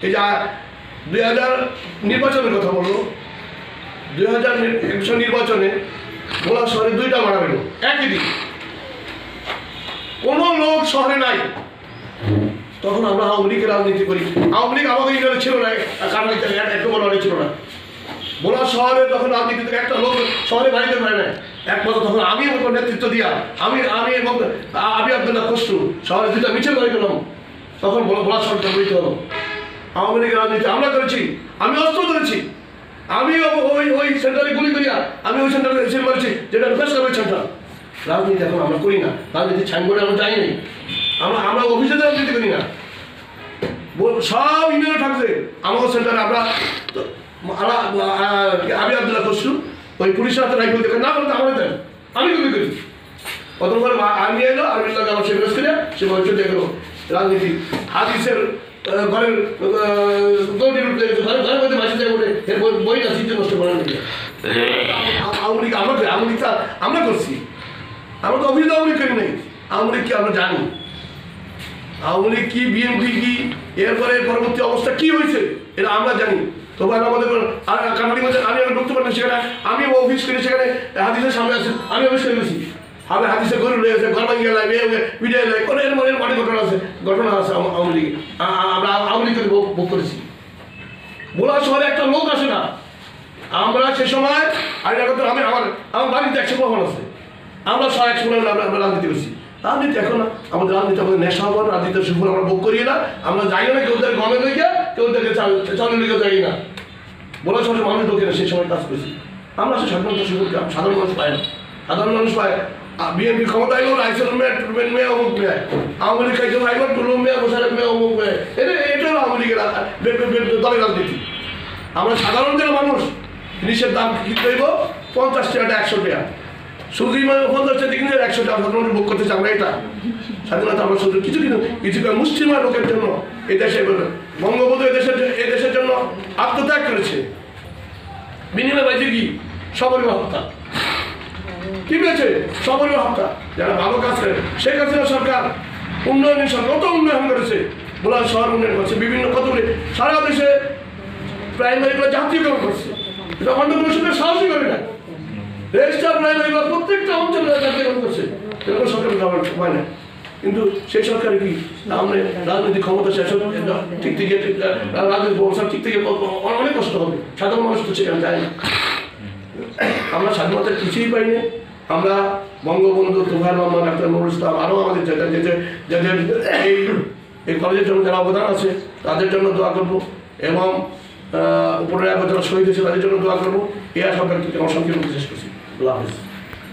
এই যে 2000 নির্বাচনের কথা বললো, 2001 নির্বাচনে ভোলা শহরে 2টা মারা গেল একই দিন, কোনো লোক শহরে নাই। তখন আমরা আওয়ামী লীগের রাজনীতি করি। আওয়ামী লীগ আমাদের ইন্ডিয়াতে ছিল না, কারণ একটু বড় ছিল না। ভোলা শহরে তখন রাজনীতি থেকে একটা লোক শহরে বাড়িতে পারে না একমাত্র তখন আমি নেতৃত্ব দিয়া আমি এবং আব্দুল্লাহ খসরু শহরে 2টা মিছিল করে গেলাম। তখন ভোলা শহরটা বইতে হলো। আওয়ামী লীগের রাজনীতি আমরা করেছি, আমি অস্ত্র ধরেছি, আমি ওই সেন্টারে গুলি করিয়া আমি ওই সেন্টারে এসে মারছি, যেটা ফেস করবে সেন্টার। রাজনীতি এখন আমরা করি না, রাজনীতি ছাইনবোর্ডে আমরা যাই নাই, আমরা অফিসে রাজনীতি করি না। সব ইউনিয়নে থাকছে আমাদের সেন্টারে আমরা আব্দুল্লাহ খসরু ওই পুলিশের হাতে রাইফেল দেখে না বলতে আমার দেন, আমি গুলি করি। প্রথম করে আর্মি এলো, আর্মির লাগে আমার সেগুলো করে সে বলছে দেখলো রাজনীতি হাদিসের ঘরের ঘরের মধ্যে মাসে যায় বলে এর বইটা সিদ্ধ নষ্ট করার নিয়ে আওয়ামী লীগ আমরা করছি। আমরা তো অভিযোগ আওয়ামী লীগ করি নাই। আওয়ামী লীগ কি আমরা জানি, আওয়ামী লীগ কি, বিএনপি কি, এরপরে পরবর্তী অবস্থা কি হয়েছে এটা আমরা জানি। তবে আমাদের কামারি মধ্যে আমি ঢুকতে পারি সেখানে, আমি অফিস করি সেখানে হাদিসের সামনে আছে, আমি অফিস করে গেছি। আমি হাদিসে গরু লেগেছে, ঘর ভাঙিয়ে লাগে, ভিডিও লাগে, কোনো এর মনে অনেক ঘটনা আছে আওয়ামী লীগে। আমরা আওয়ামী লীগকে ভোগ করেছি। ভোলা শহরে একটা লোক আসে না। আমরা সে সময় আমি আমার বাড়িতে 100 প্রমাণ আছে, আমরা 100 আমরা রাজনীতি করছি। রাজনীতি এখন আমাদের রাজনীতি আমাদের নেশা হবো, রাজনীতির সুফল আমরা ভোগ করি না। আমরা যাই না, কেউ তাদের গমে লই গিয়া, কেউ তাদেরকে চালের লিগে যাই না। ভোলা শহরের মানুষ ঢোকে না, সেই সময় কাজ করেছি। আমরা সে স্বাধীনতা সুফল সাধারণ মানুষ পায় না। সাধারণ মানুষ পায় বিএনপি ক্ষমতা আইলো রাইসেল মেয়ে, টুলবেন মেয়ে, অমুক মেয়ে, আওয়ামী লীগ খাইতে আইলো টুলুম মেয়ে, মোশারেফ মেয়ে, অমুক মেয়ে। এটা হলো আওয়ামী লীগের দলের রাজনীতি। আমরা সাধারণ যে মানুষ, জিনিসের দাম কিনতে হইব 50 টাকা 100 টাকা, সুজি মানে 50 টাকা কিনে 100 টাকা সাধারণ মানুষ ভোগ করতেছে। আমরা এটা স্বাধীনতা আমরা শুধু কিছু মুসলিমা লোকের জন্য এই দেশে বঙ্গবন্ধু এদেশের জন্য আত্মত্যাগ করেছে। বিনিময় পাইছে কি? সবরীমা হত্যা। কি পেয়েছে? সবরীমা হত্যা। যারা ভালো কাজ করে, শেখ হাসিনা সরকার উন্নয়নের সরকার কত উন্নয়ন করেছে, ভোলা শহর উন্নয়ন করছে, বিভিন্ন কতগুলি সারা দেশে প্রাইমারিগুলো জাতীয়করণ করছে। এটা অন্য কোনো সরকার সাহসই করে না। রেজিস্টার প্রাইমারিগুলো প্রত্যেকটা অঞ্চলে জাতীয়করণ করছে, এরকম সরকার হয় না। কিন্তু সেই সরকারে কি আমাদের রাজনৈতিক ক্ষমতা শেষ ঠিক থেকে রাজনৈতিক ব্যবস্থা ঠিক থেকে অনেক কষ্ট হবে। সাধারণ মানুষ তো সেখানে যায় না। আমরা স্বাধীনতার কিছুই পাইনি। আমরা বঙ্গবন্ধু, তুফাইল মোহাম্মদ, ডাক্তার নুরুল ইসলাম, আরও আমাদের যাদের এই কলেজের জন্য যারা অবদান আছে তাদের জন্য দোয়া করবো, এবং উপরে যারা শহীদ হয়েছে তাদের জন্য দোয়া করবো। এই আশা ব্যক্তি আমার সংক্ষিপ্ত শেষ করছি। আল্লাহ হাফেজ।